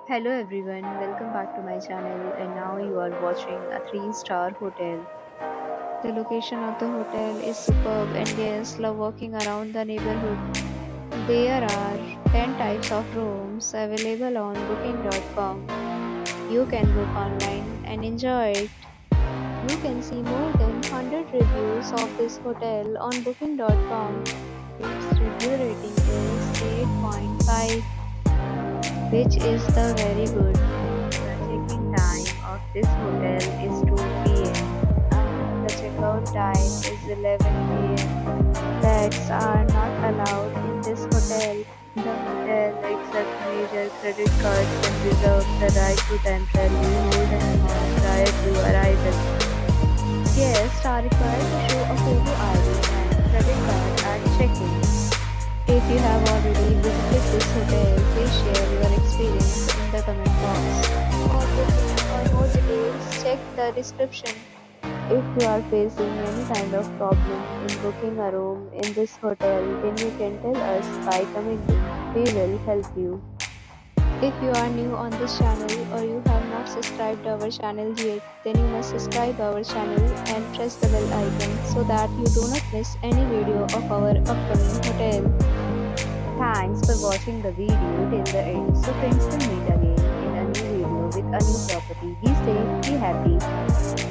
Hello everyone, welcome back to my channel and now you are watching a 3-star hotel. The location of the hotel is superb and guests love walking around the neighborhood. There are 10 types of rooms available on booking.com. You can book online and enjoy it. You can see more than 100 reviews of this hotel on booking.com. Its review rating is 8.5, which is the very good. The check-in time of this hotel is 2 p.m. and the checkout time is 11 p.m. Pets are not allowed in this hotel. The hotel accepts major credit cards and reserves the right to temporarily hold an amount prior to arrival. Guests are required to show a photo ID and credit card at check-in. If you have already visited this hotel, please share your experience in the comment box. For booking or more details, check the description. If you are facing any kind of problem in booking a room in this hotel, then you can tell us by commenting. We will help you. If you are new on this channel or you have not subscribed our channel yet, then you must subscribe our channel and press the bell icon so that you do not miss any video of our upcoming hotel. Thanks for watching the video till the end. So friends, will meet again in a new video with a new property. Be safe, be happy.